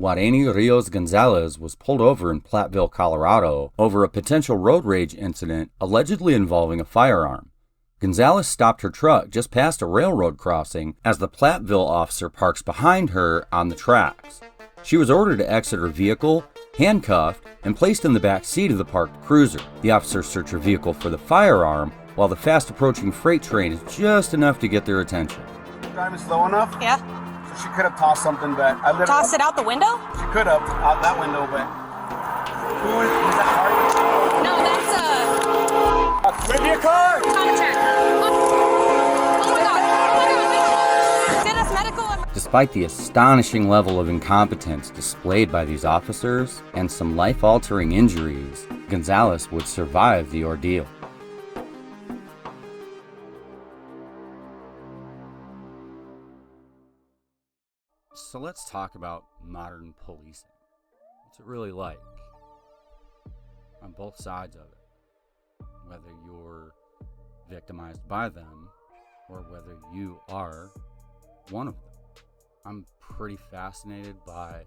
Guarani Rios Gonzalez was pulled over in Platteville, Colorado over a potential road rage incident allegedly involving a firearm. Gonzalez stopped her truck just past a railroad crossing as the Platteville officer parks behind her on the tracks. She was ordered to exit her vehicle, handcuffed, and placed in the back seat of the parked cruiser. The officers search her vehicle for the firearm, while the fast-approaching freight train is just enough to get their attention. Driving slow enough? Yeah. So she could have tossed something, but Toss it out the window? She could have out that window, but who is that car? No, that's Maybe a car. contract. Oh my god. Send us medical. Despite the astonishing level of incompetence displayed by these officers and some life-altering injuries, Gonzalez would survive the ordeal. So let's talk about modern policing. What's it really like? On both sides of it. Whether you're victimized by them or whether you are one of them. I'm pretty fascinated by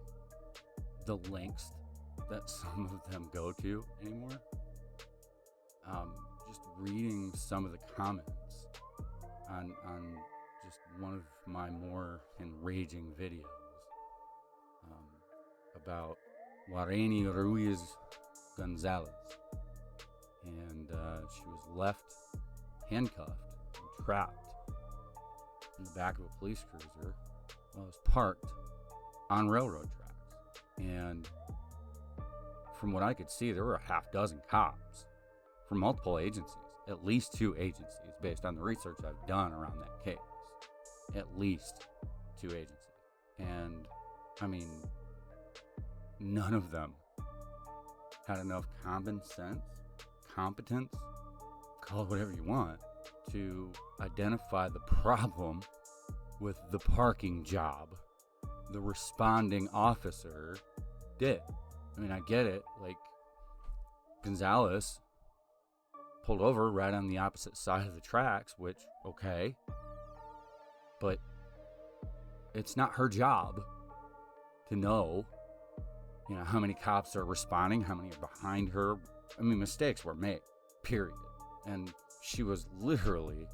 the lengths that some of them go to anymore. Just reading some of the comments on just one of my more enraging videos about Guarani Ruiz Gonzalez, and she was left handcuffed and trapped in the back of a police cruiser while it was parked on railroad tracks. And from what I could see, there were a half dozen cops from multiple agencies, at least 2 agencies, based on the research I've done around that case. At least 2 agencies. And, I mean, none of them had enough common sense, competence, call it whatever you want, to identify the problem with the parking job the responding officer did. I mean, I get it. Like, Gonzalez pulled over right on the opposite side of the tracks, which, okay. But it's not her job to know, how many cops are responding, how many are behind her. I mean, mistakes were made, period. And she was literally,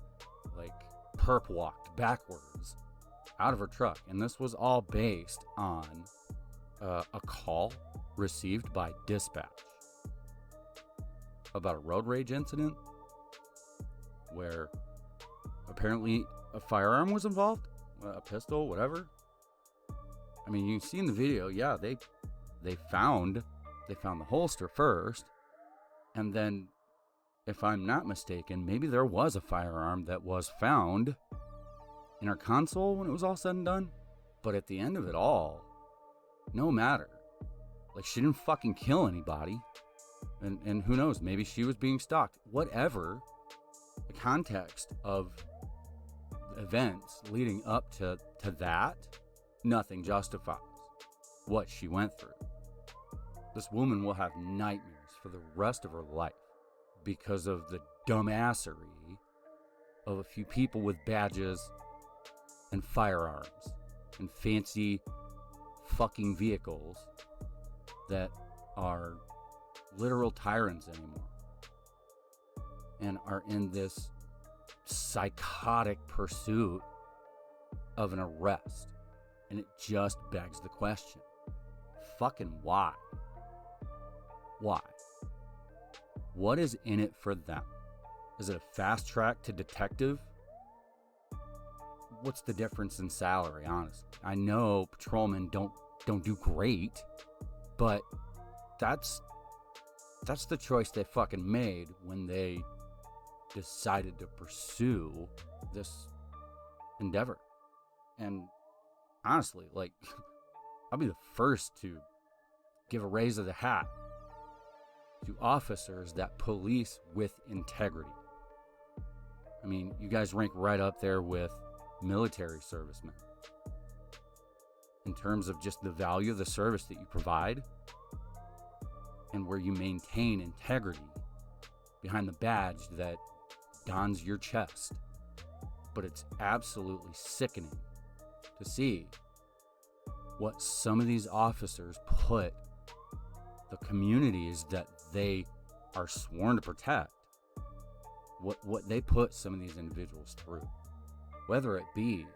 perp walked backwards out of her truck. And this was all based on a call received by dispatch about a road rage incident where apparently a firearm was involved, a pistol, whatever. I mean, you can see in the video, yeah, they found the holster first, and then, if I'm not mistaken, maybe there was a firearm that was found in her console when it was all said and done. But at the end of it all, no matter. She didn't fucking kill anybody. And who knows, maybe she was being stalked. Whatever the context of events leading up to that, nothing justifies what she went through. This woman will have nightmares for the rest of her life because of the dumbassery of a few people with badges and firearms and fancy fucking vehicles that are literal tyrants anymore and are in this psychotic pursuit of an arrest. And it just begs the question, fucking why? Why? What is in it for them? Is it a fast track to detective? What's the difference in salary, honestly? I know patrolmen don't do great, but that's the choice they fucking made when they decided to pursue this endeavor. And honestly, I'll be the first to give a raise of the hat to officers that police with integrity. I mean, you guys rank right up there with military servicemen in terms of just the value of the service that you provide and where you maintain integrity behind the badge that dons your chest. But it's absolutely sickening to see what some of these officers put the communities that they are sworn to protect, what they put some of these individuals through, whether it be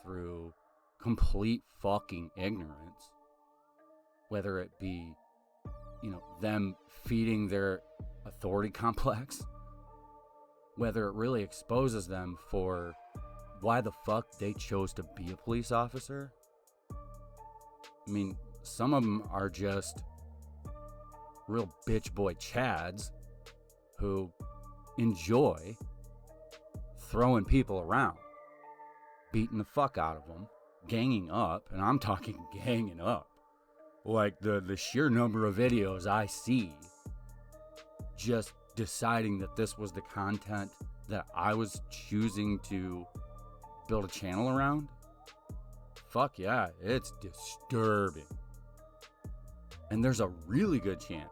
through complete fucking ignorance, whether it be, them feeding their authority complex, whether it really exposes them for why the fuck they chose to be a police officer. I mean, some of them are just real bitch boy chads who enjoy throwing people around, beating the fuck out of them, ganging up, and I'm talking ganging up. Like the sheer number of videos I see just deciding that this was the content that I was choosing to build a channel around. Fuck yeah, it's disturbing. And there's a really good chance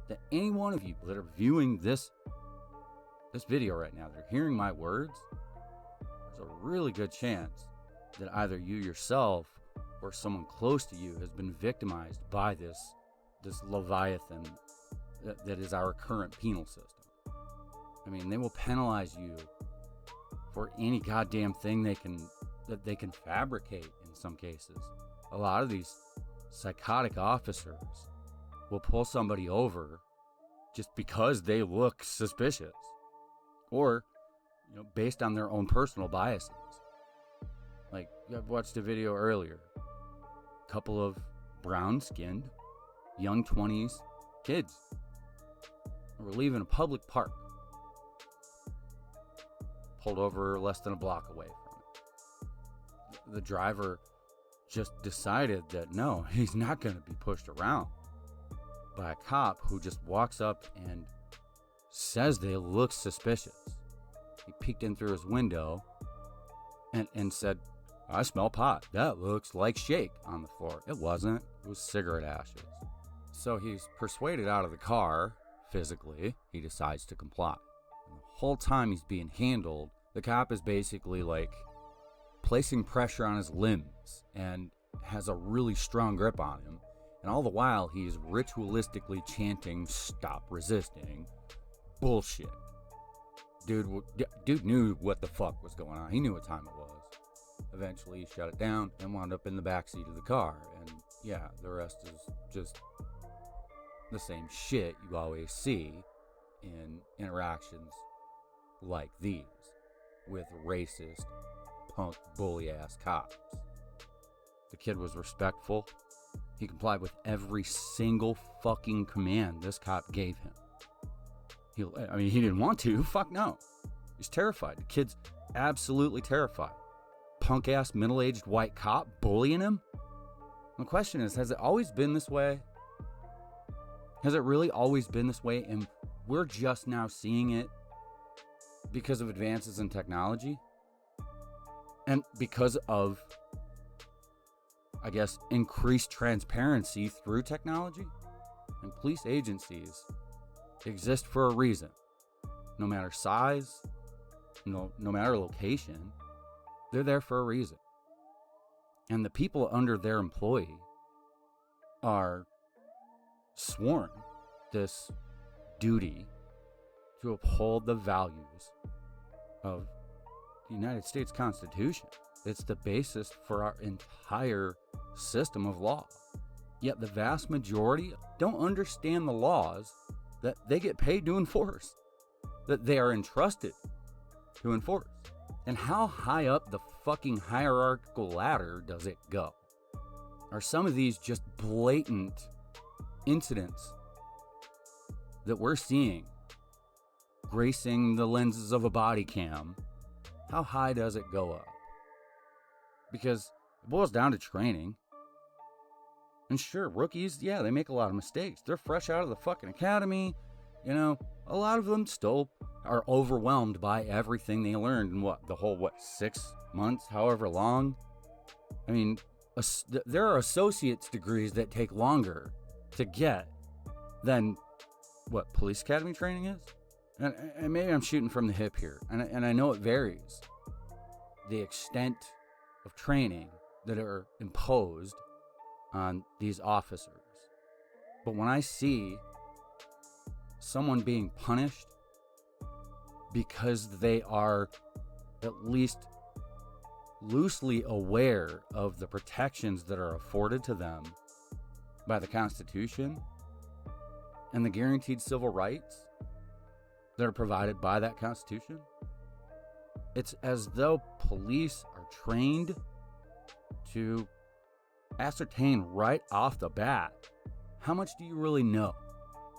that any one of you that are viewing this video right now, that are hearing my words, there's a really good chance that either you yourself or someone close to you has been victimized by this leviathan that is our current penal system. I mean, they will penalize you for any goddamn thing they can fabricate in some cases. A lot of these psychotic officers will pull somebody over just because they look suspicious, or based on their own personal biases. Like, I've watched a video earlier, a couple of brown-skinned young 20s kids were leaving a public park, pulled over less than a block away from it. The driver just decided that no, he's not going to be pushed around by a cop who just walks up and says they look suspicious. He peeked in through his window and said, "I smell pot. That looks like shake on the floor." It wasn't. It was cigarette ashes. So he's persuaded out of the car physically. He decides to comply. And the whole time he's being handled, the cop is basically like placing pressure on his limbs and has a really strong grip on him. And all the while, he's ritualistically chanting, "Stop resisting." Bullshit. Dude knew what the fuck was going on. He knew what time it was. Eventually, he shut it down and wound up in the backseat of the car. And yeah, the rest is just the same shit you always see in interactions like these with racist, punk, bully-ass cops. The kid was respectful. He complied with every single fucking command this cop gave him. He didn't want to. Fuck no. He's terrified. The kid's absolutely terrified. Punk-ass, middle-aged white cop bullying him? The question is, has it always been this way? Has it really always been this way, and we're just now seeing it because of advances in technology? And because of, I guess, increased transparency through technology? And police agencies exist for a reason. No matter size, no matter location, they're there for a reason. And the people under their employ are sworn this duty to uphold the values of the United States Constitution. It's the basis for our entire system of law. Yet the vast majority don't understand the laws that they get paid to enforce, that they are entrusted to enforce. And how high up the fucking hierarchical ladder does it go? Are some of these just blatant incidents that we're seeing gracing the lenses of a body cam? How high does it go up? Because it boils down to training. And sure, rookies, yeah, they make a lot of mistakes. They're fresh out of the fucking academy. A lot of them still are overwhelmed by everything they learned in the whole 6 months, however long. I mean, there are associate's degrees that take longer to get than what police academy training is. And maybe I'm shooting from the hip here, and I know it varies. The extent of training that are imposed on these officers. But when I see someone being punished because they are at least loosely aware of the protections that are afforded to them by the Constitution and the guaranteed civil rights that are provided by that Constitution, it's as though police are trained to ascertain right off the bat, how much do you really know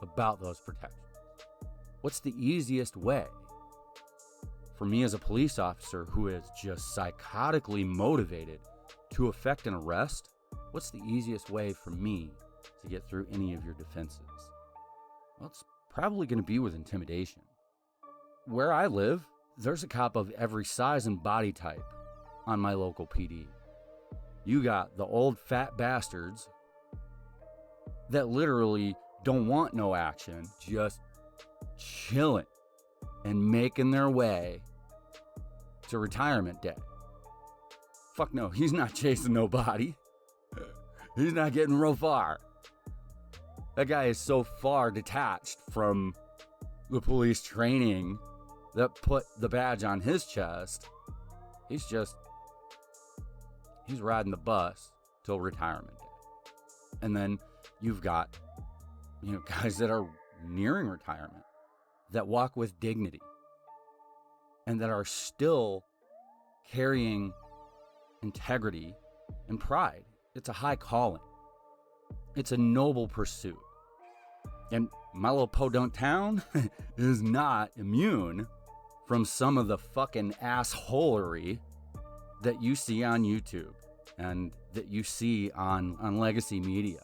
about those protections? What's the easiest way for me as a police officer who is just psychotically motivated to effect an arrest? What's the easiest way for me to get through any of your defenses? Well, it's probably going to be with intimidation. Where I live, there's a cop of every size and body type on my local PD. You got the old fat bastards that literally don't want no action, just chilling and making their way to retirement day. Fuck no, he's not chasing nobody. He's not getting real far. That guy is so far detached from the police training that put the badge on his chest. He's riding the bus till retirement day. And then you've got, guys that are nearing retirement that walk with dignity and that are still carrying integrity and pride. It's a high calling. It's a noble pursuit. And my little podunk town is not immune from some of the fucking assholery that you see on YouTube and that you see on legacy media.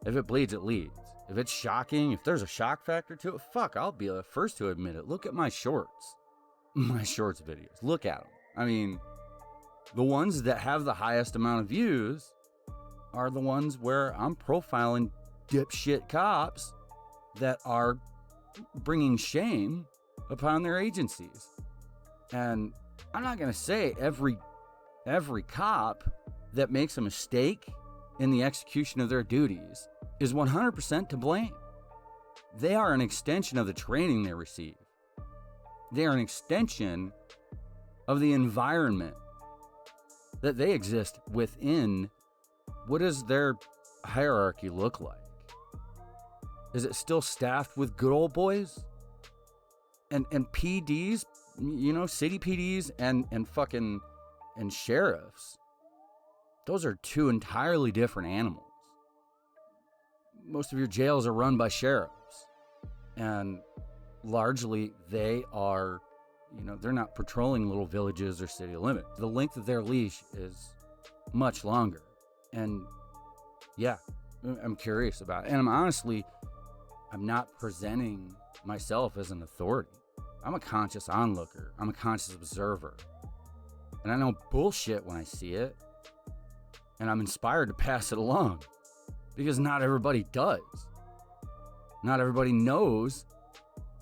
If it bleeds, it leads. If it's shocking, if there's a shock factor to it, fuck, I'll be the first to admit it. Look at my shorts. My shorts videos. Look at them. I mean, the ones that have the highest amount of views are the ones where I'm profiling dipshit cops that are bringing shame upon their agencies. And I'm not going to say every cop that makes a mistake in the execution of their duties is 100% to blame. They are an extension of the training they receive. They are an extension of the environment that they exist within. What does their hierarchy look like? Is it still staffed with good old boys? And PDs, city PDs and sheriffs. Those are two entirely different animals. Most of your jails are run by sheriffs. And largely they are, they're not patrolling little villages or city limits. The length of their leash is much longer. And yeah, I'm curious about it. And I'm not presenting myself as an authority. I'm a conscious onlooker. I'm a conscious observer. And I know bullshit when I see it. And I'm inspired to pass it along. Because not everybody does. Not everybody knows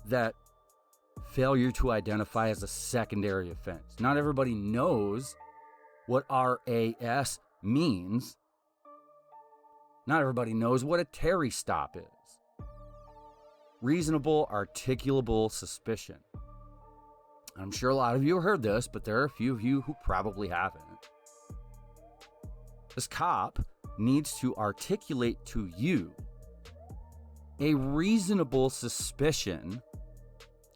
that failure to identify as a secondary offense. Not everybody knows what RAS means. Not everybody knows what a Terry stop is. Reasonable, articulable suspicion. I'm sure a lot of you have heard this, but there are a few of you who probably haven't. This cop needs to articulate to you a reasonable suspicion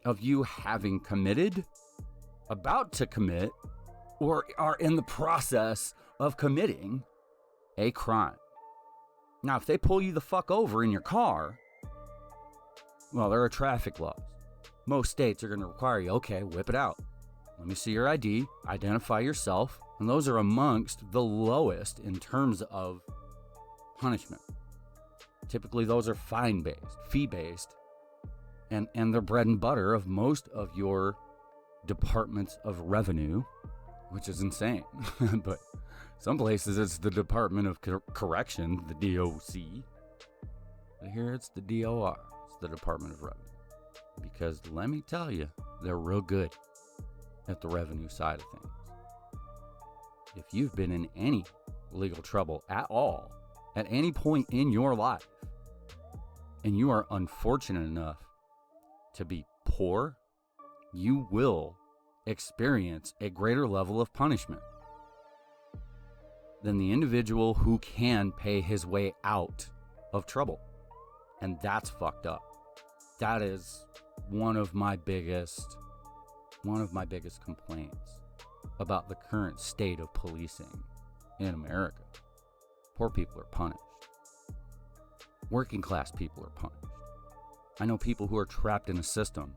of you having committed, about to commit, or are in the process of committing a crime. Now, if they pull you the fuck over in your car, well, there are traffic laws. Most states are going to require you, okay, whip it out. Let me see your ID, identify yourself, and those are amongst the lowest in terms of punishment. Typically, those are fine-based, fee-based, and they're bread and butter of most of your departments of revenue, which is insane. But some places it's the Department of Correction, the DOC. But here it's the DOR, it's the Department of Revenue. Because let me tell you, they're real good at the revenue side of things. if you've been in any legal trouble at all, at any point in your life, and you are unfortunate enough to be poor, you will experience a greater level of punishment than the individual who can pay his way out of trouble. And that's fucked up. That is one of my biggest complaints about the current state of policing in America. Poor people are punished. Working class people are punished. I know people who are trapped in a system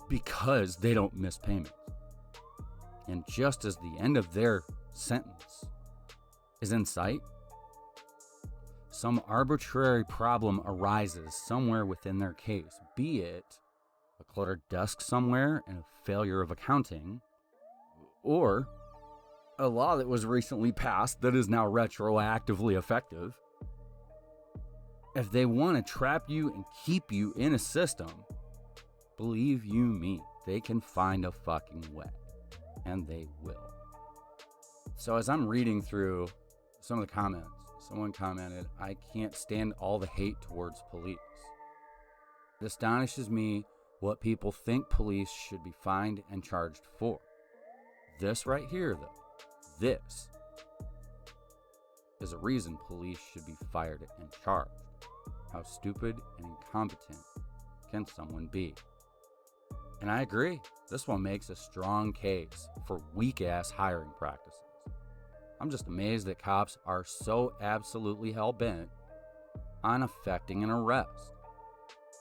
because they don't miss payments. And just as the end of their sentence is in sight, some arbitrary problem arises somewhere within their case, be it a cluttered desk somewhere and a failure of accounting, or a law that was recently passed that is now retroactively effective. If they want to trap you and keep you in a system, believe you me, they can find a fucking way. And they will. So as I'm reading through some of the comments, someone commented, "I can't stand all the hate towards police. It astonishes me what people think police should be fined and charged for." This right here, though, this is a reason police should be fired and charged. How stupid and incompetent can someone be? And I agree, this one makes a strong case for weak-ass hiring practices. I'm just amazed that cops are so absolutely hell-bent on effecting an arrest.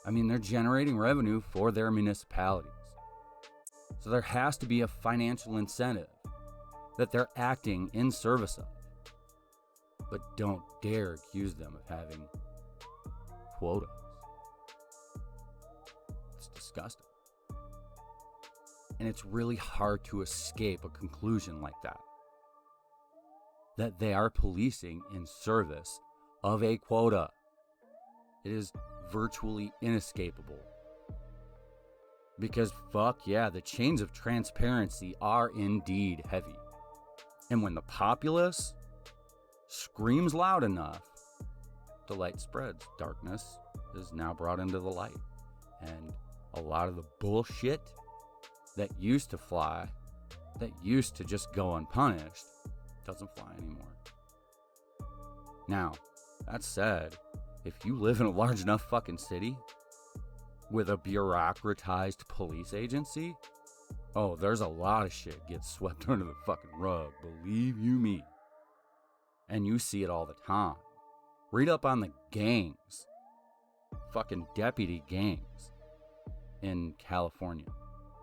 I mean, they're generating revenue for their municipalities. So there has to be a financial incentive that they're acting in service of. But don't dare accuse them of having quotas. It's disgusting. And it's really hard to escape a conclusion like that. That they are policing in service of a quota. It is virtually inescapable. Because fuck yeah, the chains of transparency are indeed heavy. And when the populace screams loud enough, the light spreads. Darkness is now brought into the light. And a lot of the bullshit that used to fly, that used to just go unpunished, doesn't fly anymore. Now, that said, if you live in a large enough fucking city with a bureaucratized police agency, oh, there's a lot of shit gets swept under the fucking rug, believe you me. And you see it all the time. Read up on the gangs, fucking deputy gangs in California.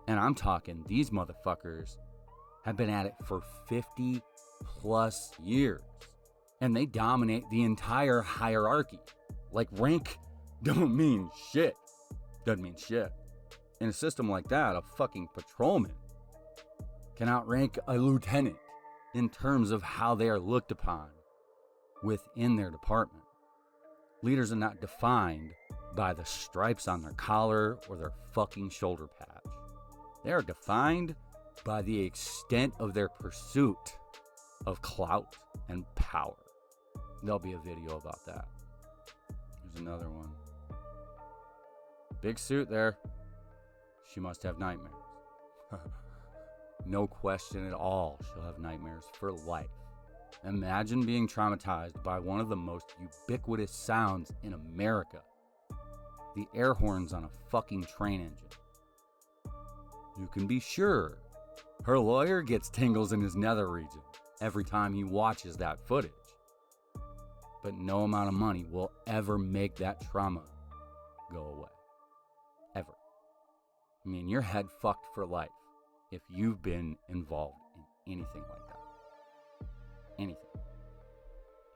And I'm talking, these motherfuckers have been at it for 50 plus years. And they dominate the entire hierarchy. Like, rank don't mean shit. Doesn't mean shit. In a system like that, a fucking patrolman can outrank a lieutenant in terms of how they are looked upon within their department. Leaders are not defined by the stripes on their collar or their fucking shoulder patch. They are defined by the extent of their pursuit of clout and power. There'll be a video about that. There's another one. Big suit there. She must have nightmares. No question at all, she'll have nightmares for life. Imagine being traumatized by one of the most ubiquitous sounds in America. The air horns on a fucking train engine. You can be sure her lawyer gets tingles in his nether region every time he watches that footage. But no amount of money will ever make that trauma go away. Ever. I mean, you're head fucked for life if you've been involved in anything like that. Anything. I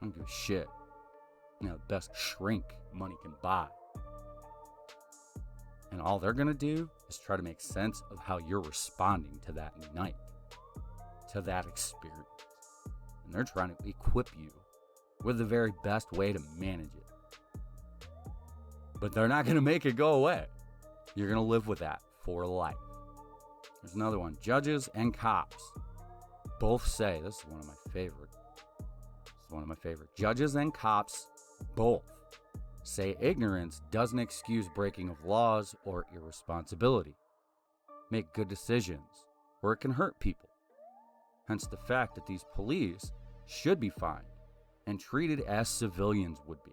don't give a shit. You know, the best shrink money can buy. And all they're gonna do is try to make sense of how you're responding to that night, to that experience. And they're trying to equip you with the very best way to manage it. But they're not gonna make it go away. You're gonna live with that for life. There's another one. Judges and cops both say, this is one of my favorite. Judges and cops both say ignorance doesn't excuse breaking of laws or irresponsibility. Make good decisions, or it can hurt people. Hence the fact that these police should be fined and treated as civilians would be.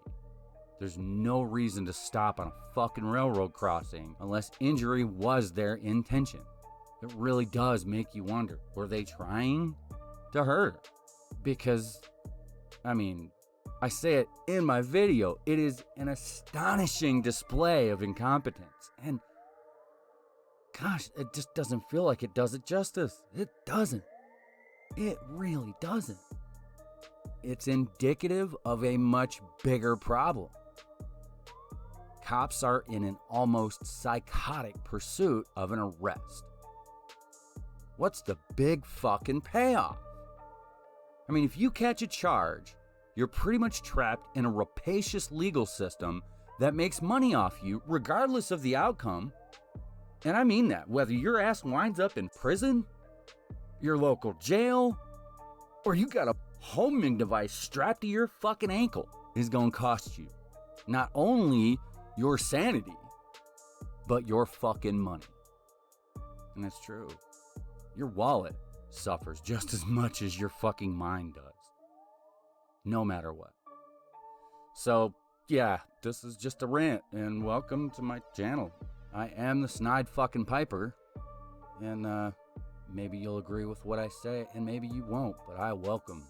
There's no reason to stop on a fucking railroad crossing unless injury was their intention. It really does make you wonder, were they trying to hurt? Because, I mean, I say it in my video, it is an astonishing display of incompetence. And gosh, it just doesn't feel like it does it justice. It doesn't. It really doesn't. It's indicative of a much bigger problem. Cops are in an almost psychotic pursuit of an arrest. What's the big fucking payoff? I mean, if you catch a charge, you're pretty much trapped in a rapacious legal system that makes money off you regardless of the outcome. And I mean that, whether your ass winds up in prison, your local jail, or you got a homing device strapped to your fucking ankle, is going to cost you not only your sanity, but your fucking money. And that's true. Your wallet suffers just as much as your fucking mind does. No matter what. So, yeah, this is just a rant, and welcome to my channel. I am the Snide fucking Piper, and maybe you'll agree with what I say, and maybe you won't, but I welcome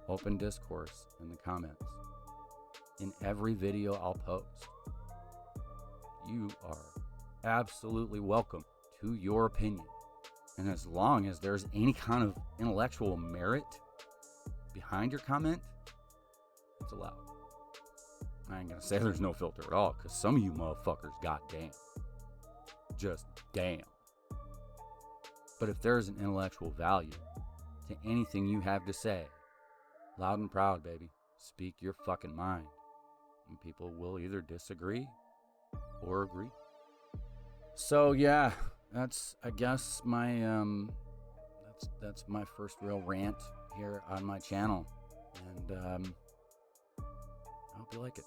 open discourse in the comments. In every video I'll post. You are absolutely welcome to your opinion. And as long as there's any kind of intellectual merit behind your comment, it's allowed. I ain't gonna say there's no filter at all, because some of you motherfuckers, goddamn. Just damn. But if there's an intellectual value to anything you have to say, loud and proud, baby, speak your fucking mind. And people will either disagree or agree. So yeah, that's, I guess, my that's my first real rant here on my channel, and I hope you like it.